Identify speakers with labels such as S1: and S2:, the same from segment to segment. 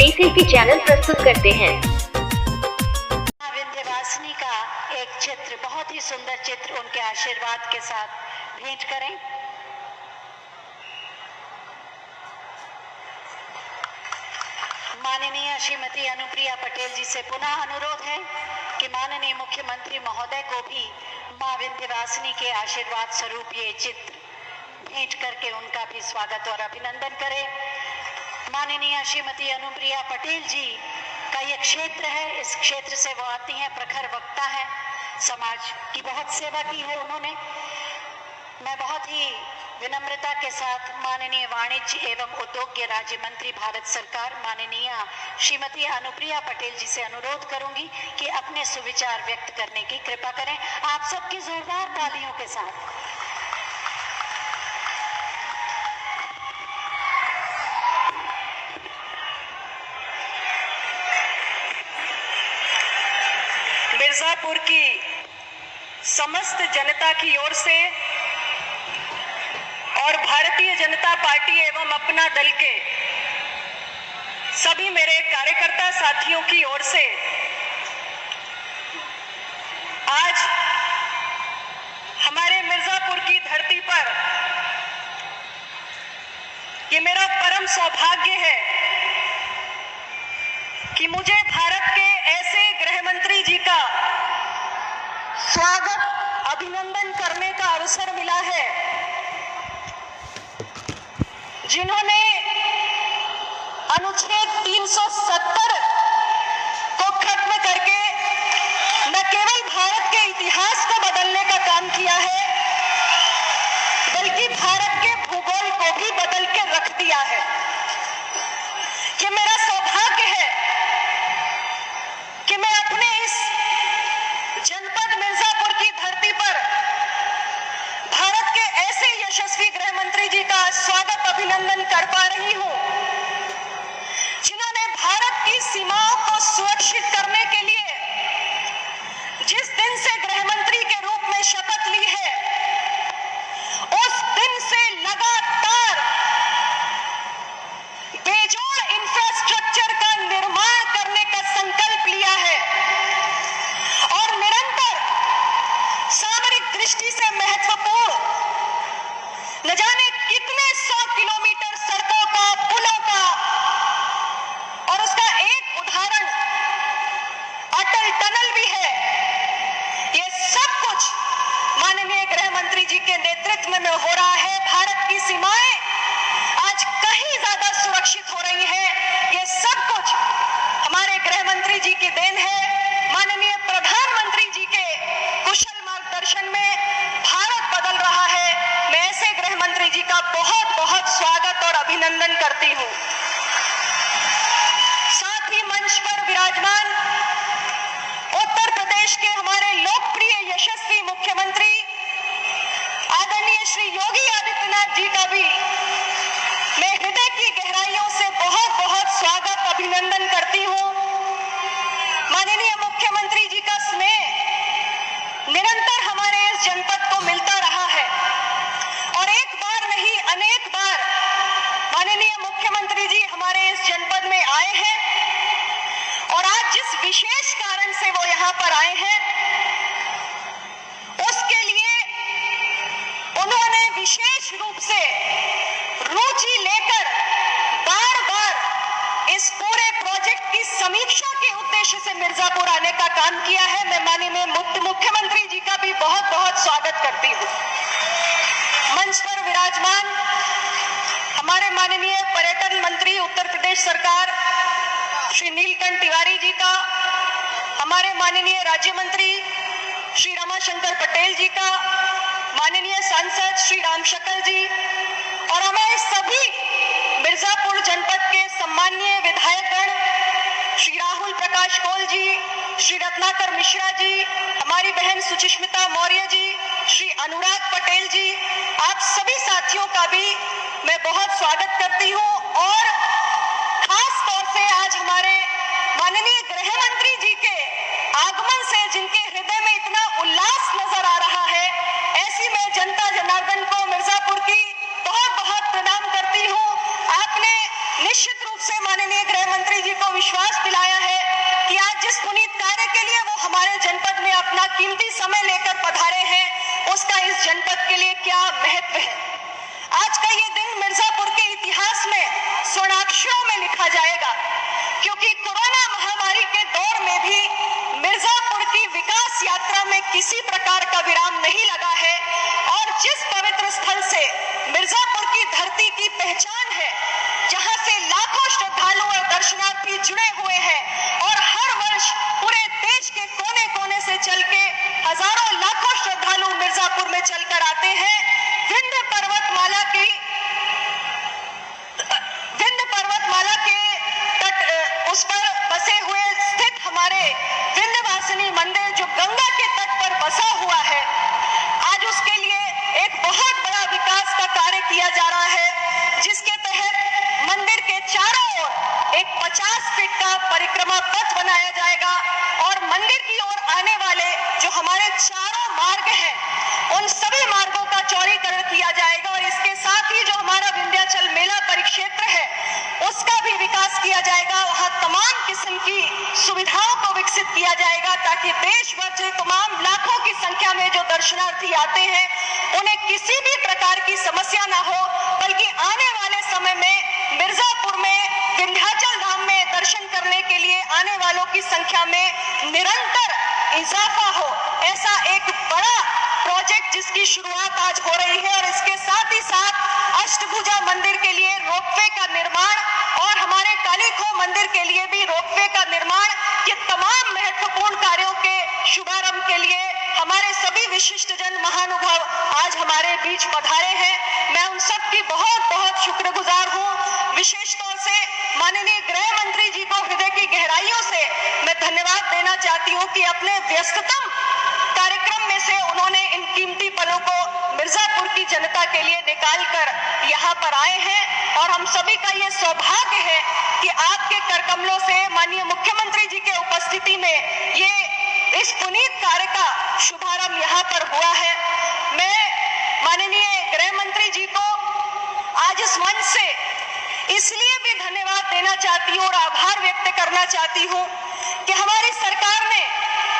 S1: ACP channel प्रस्तुत करते हैं।
S2: विंध्यवासिनी का एक चित्र, बहुत ही सुंदर चित्र, उनके आशीर्वाद के साथ भेंट करें। माननीय श्रीमती अनुप्रिया पटेल जी से पुनः अनुरोध है कि माननीय मुख्यमंत्री महोदय को भी मां विंध्यवासिनी के आशीर्वाद स्वरूप ये चित्र भेंट करके उनका भी स्वागत और अभिनंदन करें। माननीय श्रीमती अनुप्रिया पटेल जी का ये क्षेत्र है, इस क्षेत्र से वो आती हैं, प्रखर वक्ता है, समाज की बहुत सेवा की है उन्होंने। मैं बहुत ही विनम्रता के साथ माननीय वाणिज्य एवं उद्योग राज्य मंत्री भारत सरकार माननीय श्रीमती अनुप्रिया पटेल जी से अनुरोध करूंगी कि अपने सुविचार व्यक्त करने की कृपा करें, आप सबकी जोरदार तालियों के साथ। मिर्जापुर की समस्त जनता की ओर से और भारतीय जनता पार्टी एवं अपना दल के सभी मेरे कार्यकर्ता साथियों की ओर से आज हमारे मिर्जापुर की धरती पर ये मेरा परम सौभाग्य है कि मुझे भारत के ऐसे गृह मंत्री जी का स्वागत अभिनंदन करने का अवसर मिला है जिन्होंने अनुच्छेद 370 को खत्म करके न केवल भारत के इतिहास को बदलने का काम किया है बल्कि भारत के भूगोल को भी बदल के रख दिया है। कि मेरा सौभाग्य है कि मैं अपने इस जनपद मिर्जापुर की धरती पर भारत के ऐसे यशस्वी गृह मंत्री जी का स्वागत अभिनंदन कर पा रही हूं जिन्होंने भारत की सीमाओं को सुरक्षित करने के लिए जिस दिन से गृह मंत्री के रूप में शपथ ली है उस दिन से लगातार बेजोड़ इंफ्रास्ट्रक्चर का निर्माण करने का संकल्प लिया है और निरंतर सामरिक दृष्टि से महत्वपूर्ण न जाने कितने 100 किलोमीटर सड़कों का, पुलों का, और उसका एक उदाहरण अटल टनल भी है। ये सब कुछ माननीय गृह मंत्री जी के नेतृत्व में हो रहा है। भारत की सीमाएं आज कहीं ज्यादा सुरक्षित हो रही हैं। ये सब कुछ हमारे गृह मंत्री जी की देन है। माननीय प्रधानमंत्री जी के कुशल मार्गदर्शन में भारत बदल रहा है। मैं ऐसे गृह मंत्री जी का बहुत बहुत स्वागत और अभिनंदन करती हूं। साथ ही मंच पर विराजमान उत्तर प्रदेश के हमारे लोकप्रिय यशस्वी मुख्यमंत्री आदरणीय श्री योगी आदित्यनाथ जी का भी मैं हृदय की गहराइयों से बहुत बहुत स्वागत अभिनंदन करती हूं। माननीय मुख्यमंत्री जी का स्नेह निरंतर हमारे इस जनपद को मिलता रहा है और एक बार नहीं अनेक बार माननीय मुख्यमंत्री जी हमारे इस जनपद में आए हैं और आज जिस विशेष कारण से वो यहाँ पर आए हैं उसके लिए उन्होंने विशेष रूप से रुचि लेकर बार बार इस पूरे प्रोजेक्ट की समीक्षा के उद्देश्य से मिर्जापुर आने का काम किया है। मैं माननीय मुख्यमंत्री जी का भी बहुत बहुत स्वागत करती हूँ। मंच पर विराजमान हमारे माननीय पर्यटन मंत्री उत्तर प्रदेश सरकार श्री नीलकंठ तिवारी जी का, हमारे माननीय राज्य मंत्री श्री रमाशंकर पटेल जी का, माननीय सांसद श्री राम शकल जी और हमारे सभी मिर्जापुर जनपद के सम्माननीय विधायकगण श्री राहुल प्रकाश कोल जी, श्री रत्नाकर मिश्रा जी, हमारी बहन सुचिस्मिता मौर्य जी, श्री अनुराग पटेल जी, आप सभी साथियों का भी मैं बहुत स्वागत करती हूँ। और खास तौर से आज हमारे माननीय गृह मंत्री जी के आगमन से जिनके हृदय में इतना उल्लास नजर आ रहा है, ऐसी मैं जनता जनार्दन को मिर्जापुर की बहुत बहुत प्रणाम करती हूँ। आपने निश्चित निश्चित रूप से माननीय गृह मंत्री जी को विश्वास दिलाया है कि आज जिस पुनीत कार्य के लिए वो हमारे जनपद में अपना कीमती समय लेकर पधारे हैं, उसका इस जनपद के लिए क्या महत्व है। आज का ये दिन मिर्जापुर के इतिहास में स्वर्णाक्षरों में लिखा जाएगा, क्योंकि कोरोना महामारी के दौर में भी मिर्जापुर की विकास यात्रा में किसी प्रकार का विराम नहीं लगा है और जिस पवित्र स्थल से मिर्जापुर की धरती की पहचान है, जहां से लाखों श्रद्धालु और दर्शनार्थी जुड़े हुए हैं और हर वर्ष पूरे देश के कोने कोने से चल के हजारों लाखों श्रद्धालु मिर्जापुर में चलकर आते हैं। विंध्य पर्वतमाला के तट उस पर बसे हुए स्थित हमारे विंध्यवासिनी मंदिर जो गंगा के तट पर बसा हुआ है, आज उसके लिए एक बहुत बड़ा विकास का कार्य किया जा रहा है, जिसके तहत मंदिर के चारों ओर एक 50 फीट का परिक्रमा पथ बनाया जाएगा और मंदिर की ओर आने वाले जो हमारे चारों मार्ग हैं, उन सभी मार्गों का चौड़ीकरण किया जाएगा और इसके साथ ही जो हमारा विंध्याचल मेला परिक्षेत्र है, उसका भी विकास किया जाएगा। वहां तमाम किस्म की सुविधाओं को विकसित किया जाएगा ताकि देश भर से तमाम लाखों की संख्या में जो दर्शनार्थी आते हैं, उन्हें किसी भी प्रकार की समस्या ना हो, बल्कि आने वाले समय में मिर्जापुर में विंध्याचल धाम में दर्शन करने के लिए आने वालों की संख्या में निरंतर इजाफा हो। ऐसा एक बड़ा प्रोजेक्ट जिसकी शुरुआत आज हो रही है और इसके साथ ही साथ अष्टभुजा मंदिर के लिए रोपवे का निर्माण और हमारे कालीखो मंदिर के लिए भी रोपवे का निर्माण, ये तमाम महत्वपूर्ण कार्यों के शुभारंभ के लिए हमारे सभी विशिष्ट जन महानुभाव आज हमारे बीच पधारे हैं। मैं उन सब की बहुत बहुत शुक्रगुजार हूँ। विशेष तौर से माननीय गृह मंत्री जी को हृदय की गहराइयों से मैं धन्यवाद देना चाहती हूँ कि अपने व्यस्ततम कार्यक्रम में से उन्होंने इन कीमती पलों को मिर्जापुर की जनता के लिए निकाल कर यहाँ पर आए हैं और हम सभी का ये सौभाग्य है कि आपके करकमलों से माननीय मुख्यमंत्री जी के उपस्थिति में ये इस पुनीत कार्य का शुभारंभ यहाँ पर हुआ है। मैं माननीय गृह मंत्री जी को आज इस मंच से इसलिए भी धन्यवाद देना चाहती हूँ और आभार व्यक्त करना चाहती हूँ कि हमारी सरकार ने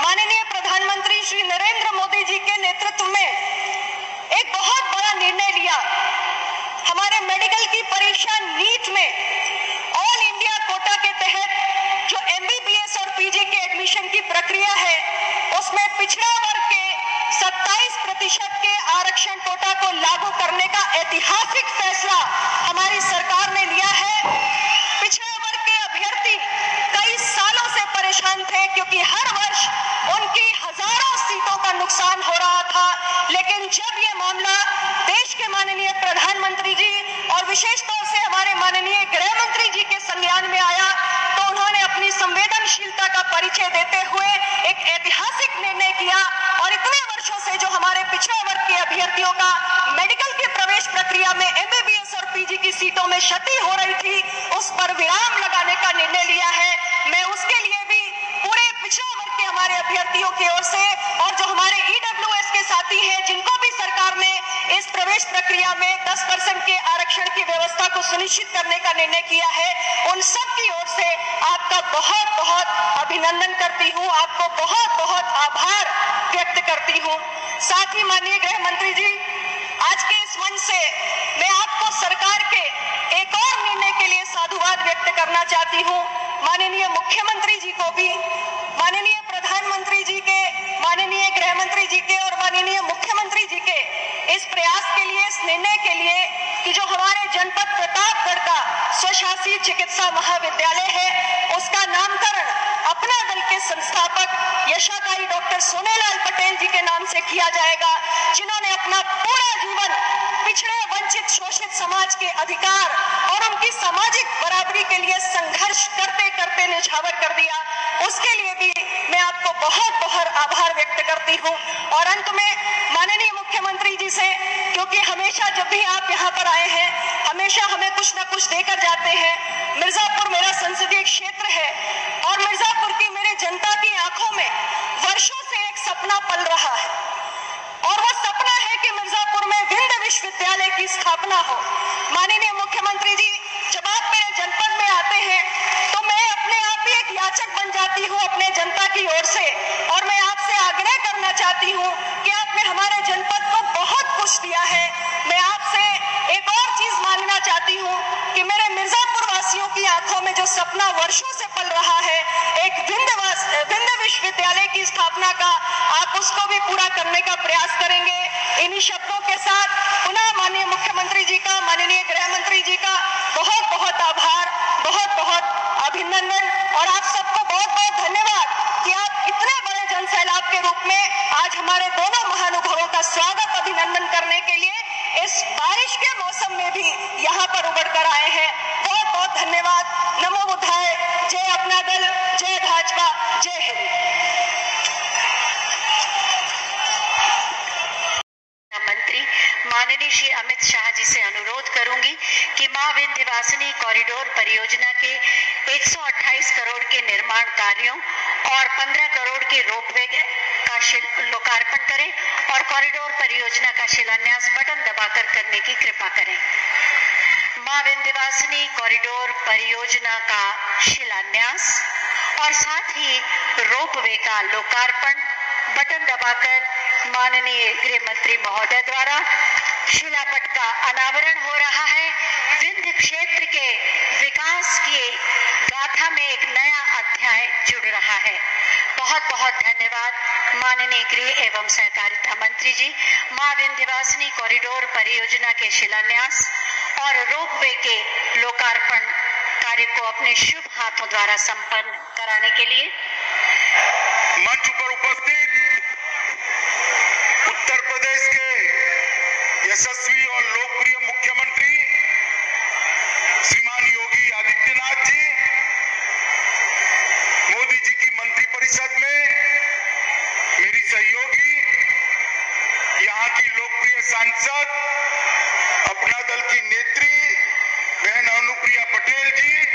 S2: माननीय प्रधानमंत्री श्री नरेंद्र मोदी जी के नेतृत्व में एक बहुत बड़ा निर्णय लिया। हमारे मेडिकल की परीक्षा नीट में ऑल इंडिया कोटा के तहत जो एमबीबीएस और पीजी के एडमिशन की प्रक्रिया है, उसमें पिछड़ा वर्ग के 27% के आरक्षण कोटा को लागू करने का ऐतिहासिक फैसला हमारी सरकार ने लिया है। पिछड़ा वर्ग के अभ्यर्थी कई सालों से परेशान थे क्योंकि हर वर्ष उनकी हजारों सीटों का नुकसान हो रहा था, लेकिन जब ये मामला देश के माननीय प्रधानमंत्री जी और विशेष तौर से हमारे माननीय गृह मंत्री जी के संज्ञान में आया, तो उन्होंने अपनी संवेदनशीलता का परिचय देते हुए एक ऐतिहासिक निर्णय किया और इतने वर्षों से जो हमारे पिछड़ा वर्ग के अभ्यर्थियों का मेडिकल की प्रवेश प्रक्रिया में एमबीबीएस और पीजी की सीटों में क्षति हो रही थी, उस पर विराम लगाने का निर्णय लिया है। मैं उसके लिए भी पूरे पिछड़ा वर्ग के हमारे अभ्यर्थियों की ओर से और जो हमारे ईडब्ल्यूएस के साथी हैं, जिनको भी सरकार ने इस प्रवेश प्रक्रिया में 10% के आरक्षण की व्यवस्था को सुनिश्चित करने का निर्णय किया है, उन सब की ओर से आपका बहुत बहुत अभिनंदन करती हूँ, आपको बहुत बहुत आभार व्यक्त करती हूँ। साथ ही माननीय गृह मंत्री जी, आज के इस मंच से मैं आपको सरकार के एक और निर्णय के लिए साधुवाद व्यक्त करना चाहती हूँ। माननीय मुख्यमंत्री जी को भी, माननीय प्रधानमंत्री जी के, माननीय गृह मंत्री जी के और माननीय मुख्यमंत्री जी के इस प्रयास के लिए, इस निर्णय के लिए कि जो हमारे जनपद प्रतापगढ़ का स्वशासी चिकित्सा महाविद्यालय है, उसका नामकरण अपना दल के संस्थापक यशाकारी डॉक्टर सोनेलाल पटेल जी के नाम से किया जाएगा, जिन्होंने अपना पूरा जीवन पिछड़े वंचित शोषित समाज के अधिकार और उनकी सामाजिक बराबरी के लिए संघर्ष करते करते निछावर कर दिया। उसके लिए भी मैं आपको बहुत बहुत आभार व्यक्त करती हूँ। और अंत में माननीय मुख्यमंत्री जी से, क्योंकि हमेशा जब भी आप यहाँ पर आए हैं, हमेशा हमें कुछ न कुछ देकर जाते हैं। मिर्जापुर मेरा संसदीय क्षेत्र है और मिर्जापुर की मेरे जनता की आंखों में वर्षों से एक सपना पल रहा है और वो सपना है कि मिर्जापुर में विंध्य विश्वविद्यालय की स्थापना हो। माननीय मुख्यमंत्री जी, जब आप मेरे जनपद में की ओर से। और मैं आपसे आग्रह करना चाहती हूँ कि आपने हमारे जनपद को बहुत कुछ दिया है। मैं आपसे एक और चीज मांगना चाहती हूँ कि मेरे मिर्जापुर वासियों की आंखों में जो सपना वर्षों से पल रहा है, एक विंध्य विश्वविद्यालय की स्थापना का, आप उसको भी पूरा करने का प्रयास करेंगे। इन्हीं शब्दों के साथ पुनः माननीय मुख्यमंत्री जी का, माननीय गृह मंत्री जी का बहुत बहुत आभार, बहुत बहुत अभिनंदन और आप सबको बहुत बहुत धन्यवाद कि आप इतने बड़े जनसैलाब के रूप में आज हमारे दोनों महानुभावों का स्वागत अभिनंदन करने के लिए इस बारिश के मौसम में भी यहाँ पर उमड़ कर आए हैं। बहुत बहुत धन्यवाद। नमो बुद्धाय। जय अपना दल, जय भाजपा, जय हिंद।
S3: मंत्री माननीय श्री अमित शाह जी से अनुरोध करूंगी कि मां विंध्यवासिनी कॉरिडोर परियोजना के 128 करोड़ के निर्माण कार्यों और 15 करोड़ के रोपवे का लोकार्पण करें और कॉरिडोर परियोजना का शिलान्यास बटन दबाकर करने की कृपा करें। मां विंध्यवासिनी कॉरिडोर परियोजना का शिलान्यास और साथ ही रोपवे का लोकार्पण बटन दबाकर माननीय गृह मंत्री महोदय द्वारा शिलापट का अनावरण हो रहा है। विंध्य क्षेत्र के विकास की गाथा में एक नया अध्याय जुड़ रहा है। बहुत बहुत धन्यवाद माननीय गृह एवं सहकारिता मंत्री जी। मां विंध्यवासिनी कॉरिडोर परियोजना के शिलान्यास और रोपवे के लोकार्पण कार्य को अपने शुभ हाथों द्वारा संपन्न कराने के लिए
S4: मंच पर उपस्थित उत्तर प्रदेश के यशस्वी और लोकप्रिय मुख्यमंत्री श्रीमान योगी आदित्यनाथ जी, मोदी जी की मंत्रिपरिषद में मेरी सहयोगी, यहाँ की लोकप्रिय सांसद, अपना दल की नेत्री बहन अनुप्रिया पटेल जी,